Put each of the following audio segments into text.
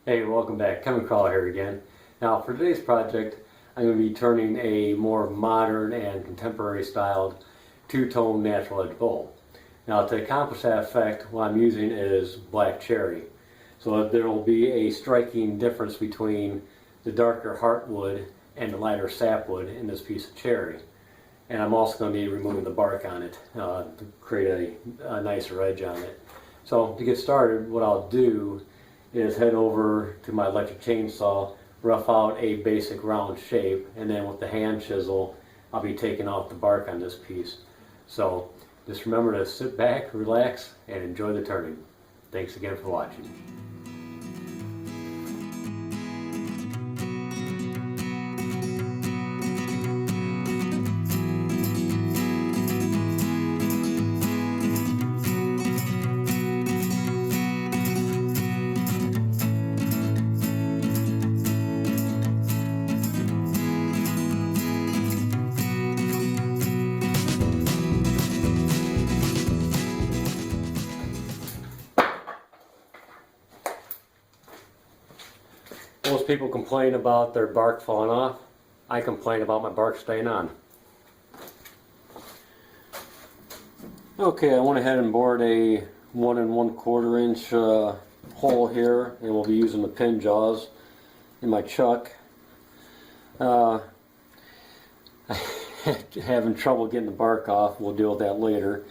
Hey, welcome back. Krull here again. Now, for today's project, I'm going to be turning a more modern and contemporary styled two-tone natural edge bowl. Now, to accomplish that effect, what I'm using is black cherry. So there will be a striking difference between the darker heartwood and the lighter sapwood in this piece of cherry. And I'm also going to be removing the bark on it to create a nicer edge on it. So to get started, what I'll do is head over to my electric chainsaw, rough out a basic round shape, and then with the hand chisel I'll be taking off the bark on this piece. So just remember to sit back, relax, and enjoy the turning. Thanks again for watching. Most people complain about their bark falling off. I complain about my bark staying on. Okay, I went ahead and bored a 1 1/4 inch hole here, and we'll be using the pin jaws in my chuck. Having trouble getting the bark off. We'll deal with that later.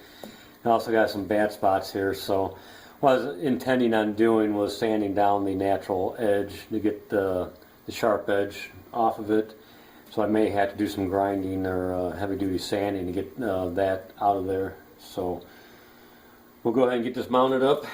I also got some bad spots here, so what I was intending on doing was sanding down the natural edge to get the sharp edge off of it. So I may have to do some grinding or heavy duty sanding to get that out of there. So we'll go ahead and get this mounted up.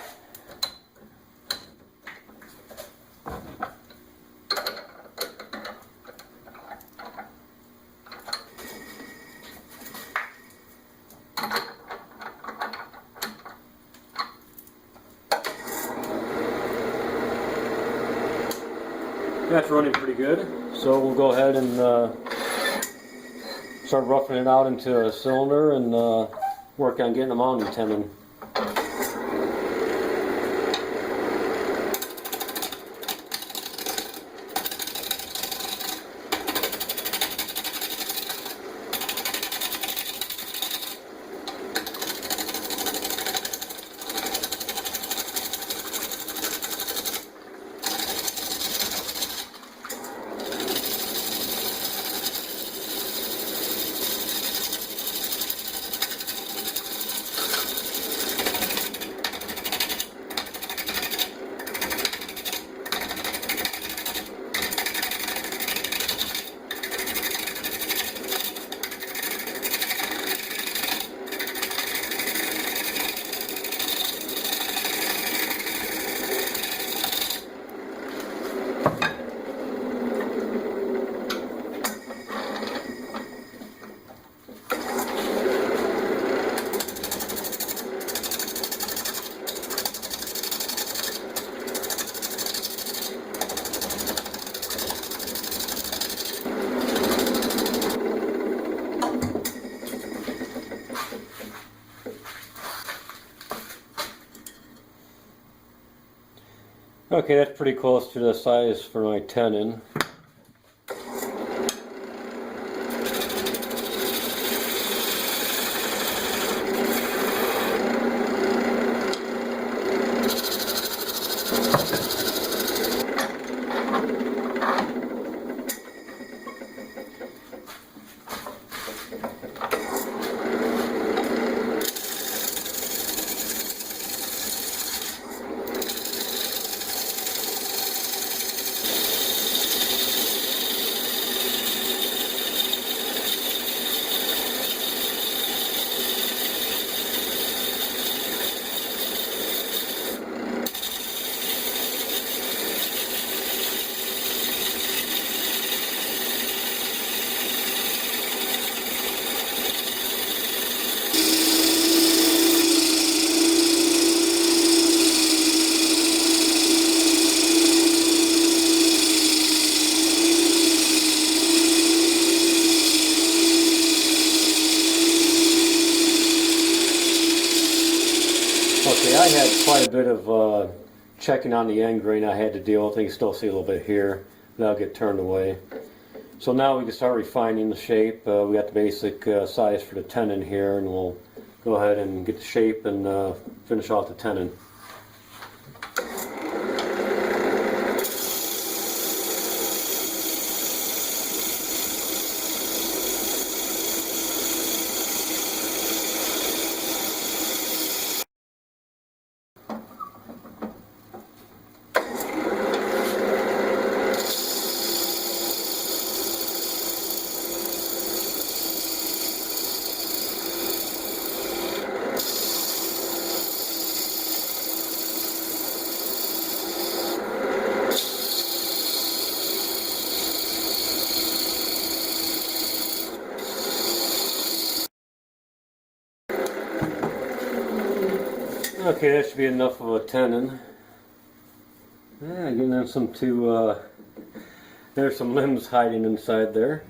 That's running pretty good, so we'll go ahead and start roughing it out into a cylinder and work on getting the mounting tenon. Okay, that's pretty close to the size for my tenon. Okay, I had quite a bit of checking on the end grain I had to deal with. You can still see a little bit here. That'll get turned away. So now we can start refining the shape. We got the basic size for the tenon here, and we'll go ahead and get the shape and finish off the tenon. Okay, that should be enough of a tenon. Yeah, getting them there's some limbs hiding inside there.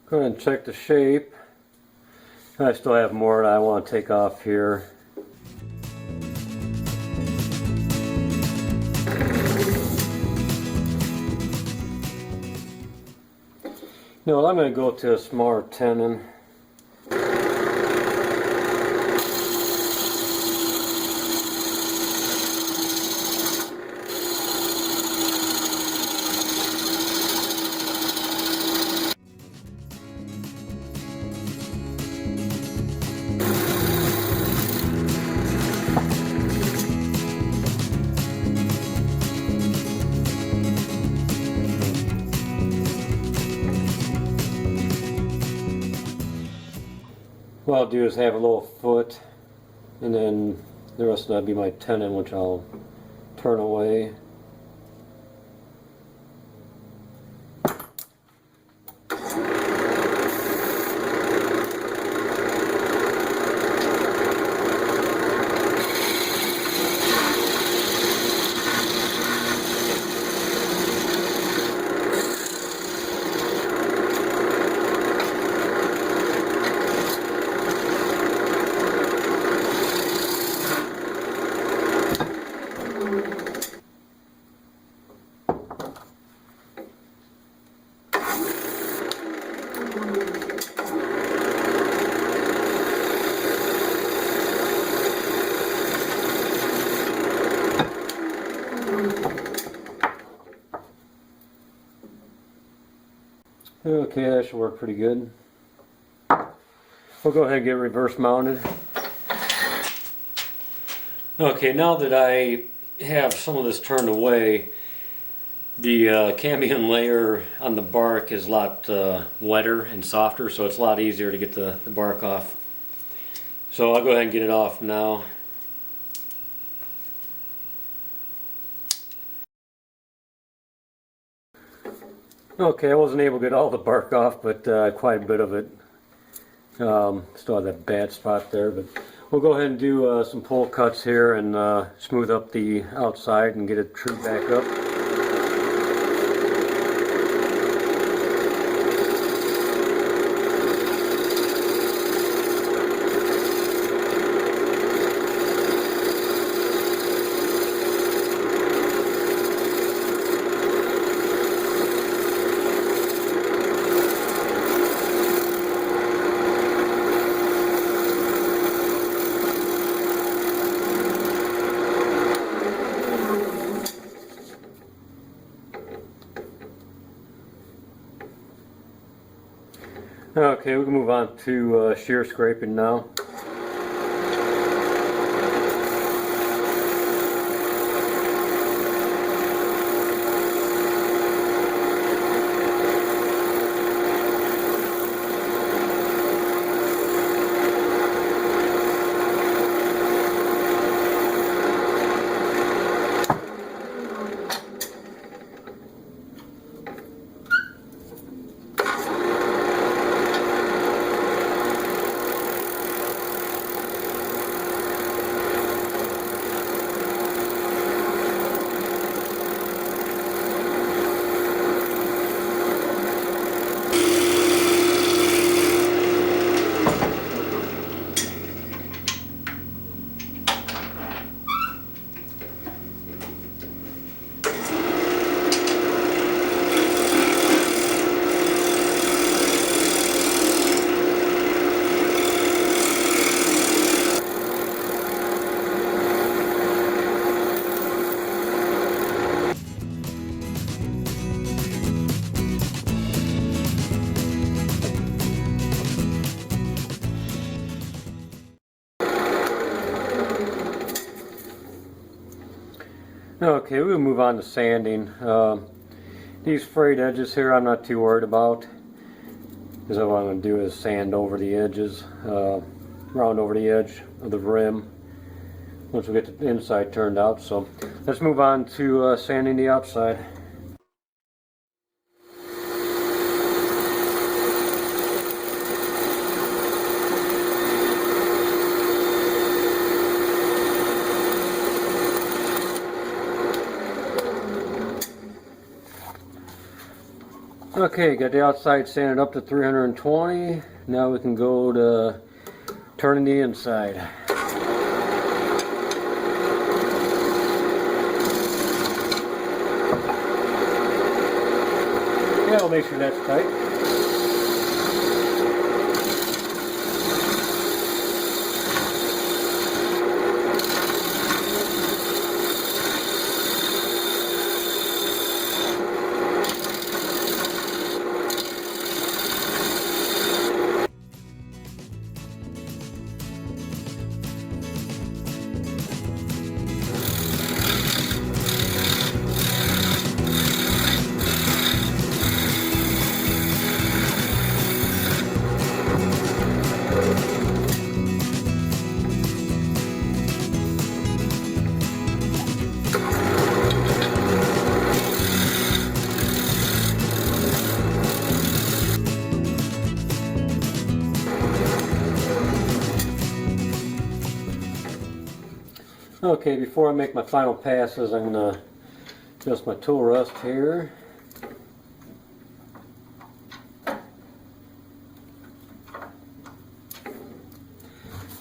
Go ahead and check the shape. I still have more that I want to take off here. You know what, I'm going to go to a smaller tenon. What I'll do is have a little foot, and then the rest of that will be my tenon, which I'll turn away. Okay, that should work pretty good. We'll go ahead and get reverse mounted. Okay, now that I have some of this turned away, the cambium layer on the bark is a lot wetter and softer, so it's a lot easier to get the bark off. So I'll go ahead and get it off now. Okay, I wasn't able to get all the bark off, but quite a bit of it. Still have that bad spot there, but we'll go ahead and do some pull cuts here and smooth up the outside and get it trimmed back up. Okay, we can move on to shear scraping now. Okay, we'll move on to sanding. These frayed edges here I'm not too worried about, because what I'm going to do is sand over the edges, round over the edge of the rim once we get the inside turned out. So let's move on to sanding the outside. Okay, got the outside sanded up to 320. Now we can go to turning the inside. Yeah, we'll make sure that's tight. Okay, before I make my final passes, I'm going to adjust my tool rest here.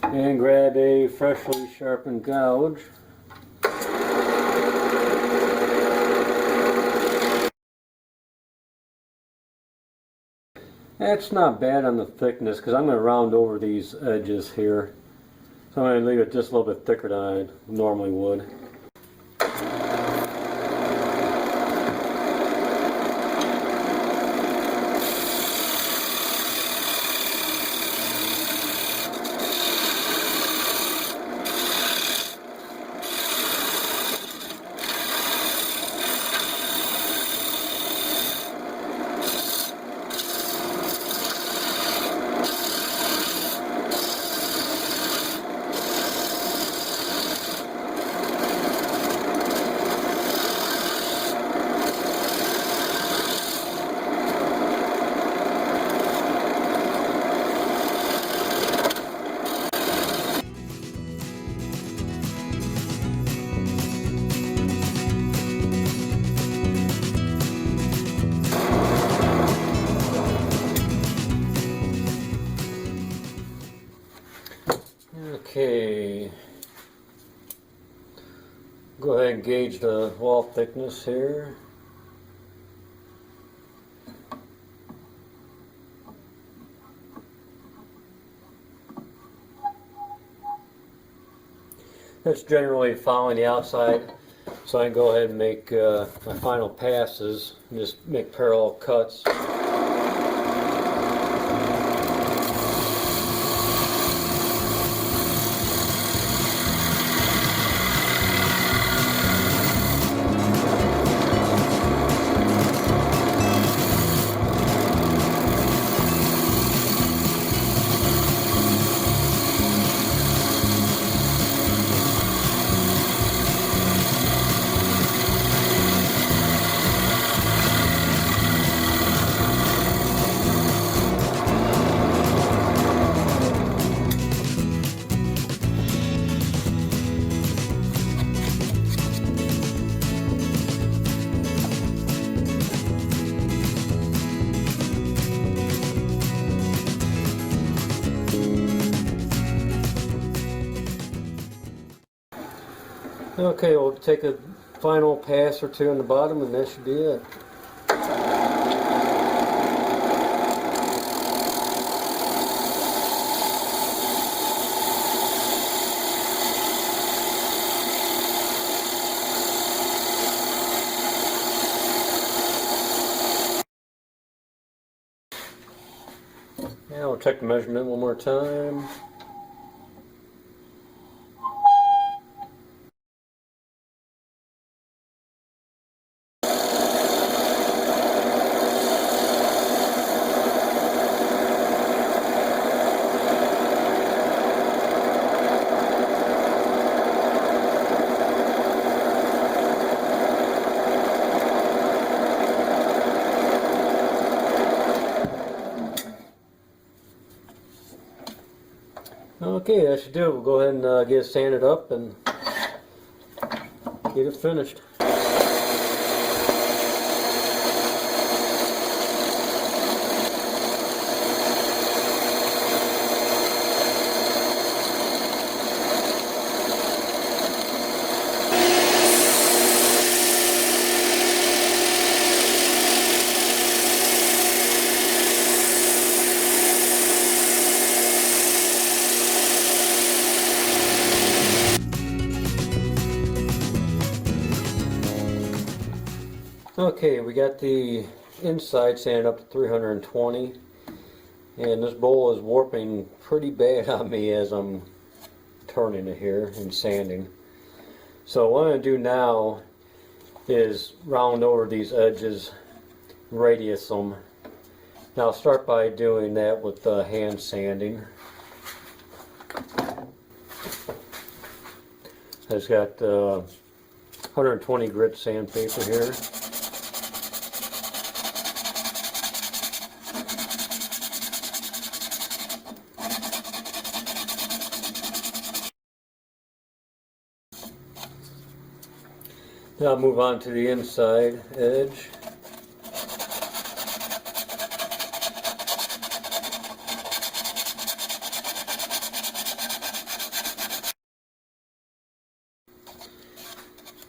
And grab a freshly sharpened gouge. That's not bad on the thickness, because I'm going to round over these edges here. So I'm going to leave it just a little bit thicker than I normally would. Okay, go ahead and gauge the wall thickness here. That's generally following the outside, so I can go ahead and make my final passes and just make parallel cuts. Okay, we'll take a final pass or two on the bottom and that should be it. Now we'll check the measurement one more time. Okay, that should do it. We'll go ahead and get it sanded up and get it finished. Okay, we got the inside sanded up to 320, and this bowl is warping pretty bad on me as I'm turning it here and sanding. So what I'm going to do now is round over these edges, radius them. Now I'll start by doing that with hand sanding. I just got 120 grit sandpaper here. Now I'll move on to the inside edge.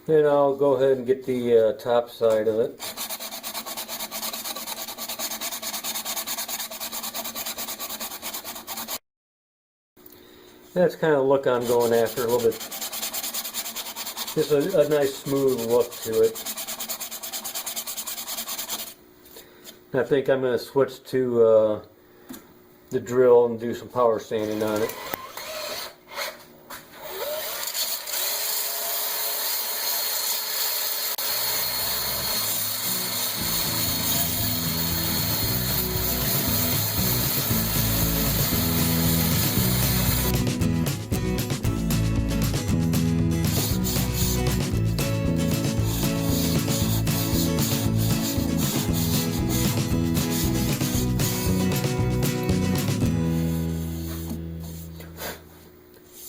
Then I'll go ahead and get the top side of it. That's kind of the look I'm going after, a little bit. Just a nice smooth look to it. I think I'm going to switch to the drill and do some power sanding on it.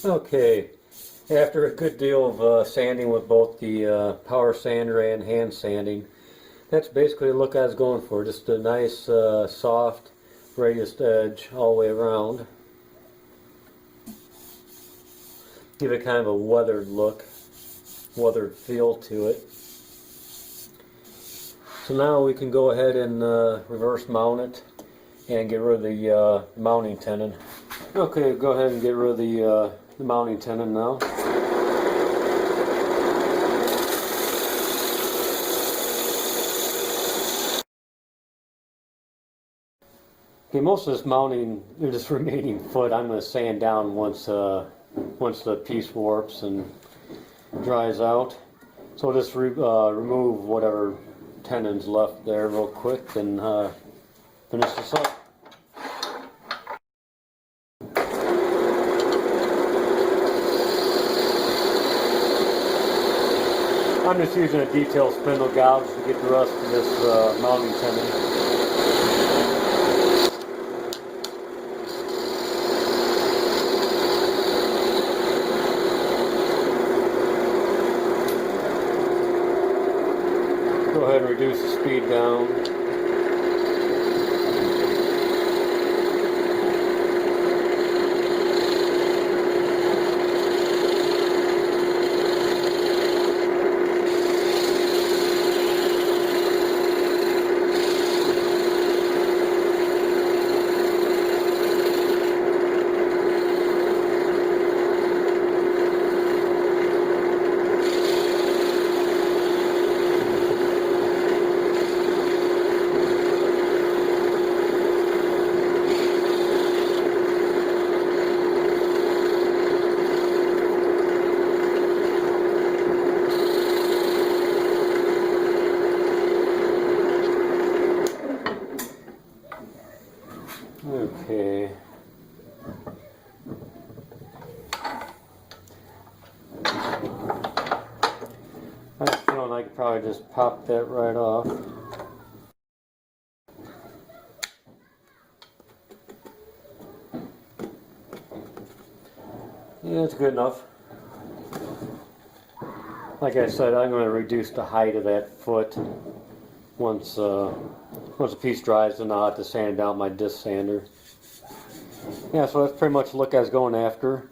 Okay, after a good deal of sanding with both the power sander and hand sanding, that's basically the look I was going for. Just a nice soft radiused edge all the way around. Give it kind of a weathered look, weathered feel to it. So now we can go ahead and reverse mount it and get rid of the mounting tenon. Okay, go ahead and get rid of the mounting tenon now. Okay, most of this mounting, this remaining foot, I'm going to sand down once the piece warps and dries out. So I'll just remove whatever tenon's left there real quick and finish this up. I'm just using a detail spindle gouge to get the rest of this mounting tenon. Go ahead and reduce the speed down. and I could probably just pop that right off. Yeah, it's good enough. Like I said, I'm going to reduce the height of that foot once the piece dries, and I'll have to sand it down with my disc sander. Yeah, so that's pretty much the look I was going after.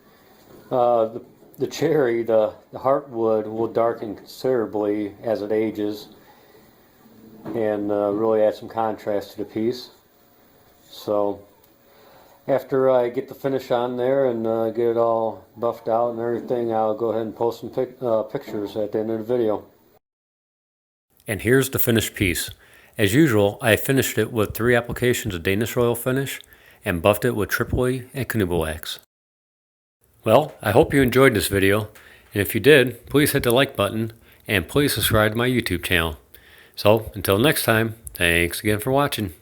The cherry, the heartwood, will darken considerably as it ages and really add some contrast to the piece. So after I get the finish on there and get it all buffed out and everything, I'll go ahead and post some pictures at the end of the video. And here's the finished piece. As usual, I finished it with 3 applications of Danish oil finish and buffed it with Tripoli and carnauba wax. Well, I hope you enjoyed this video, and if you did, please hit the like button and please subscribe to my YouTube channel. So, until next time, thanks again for watching.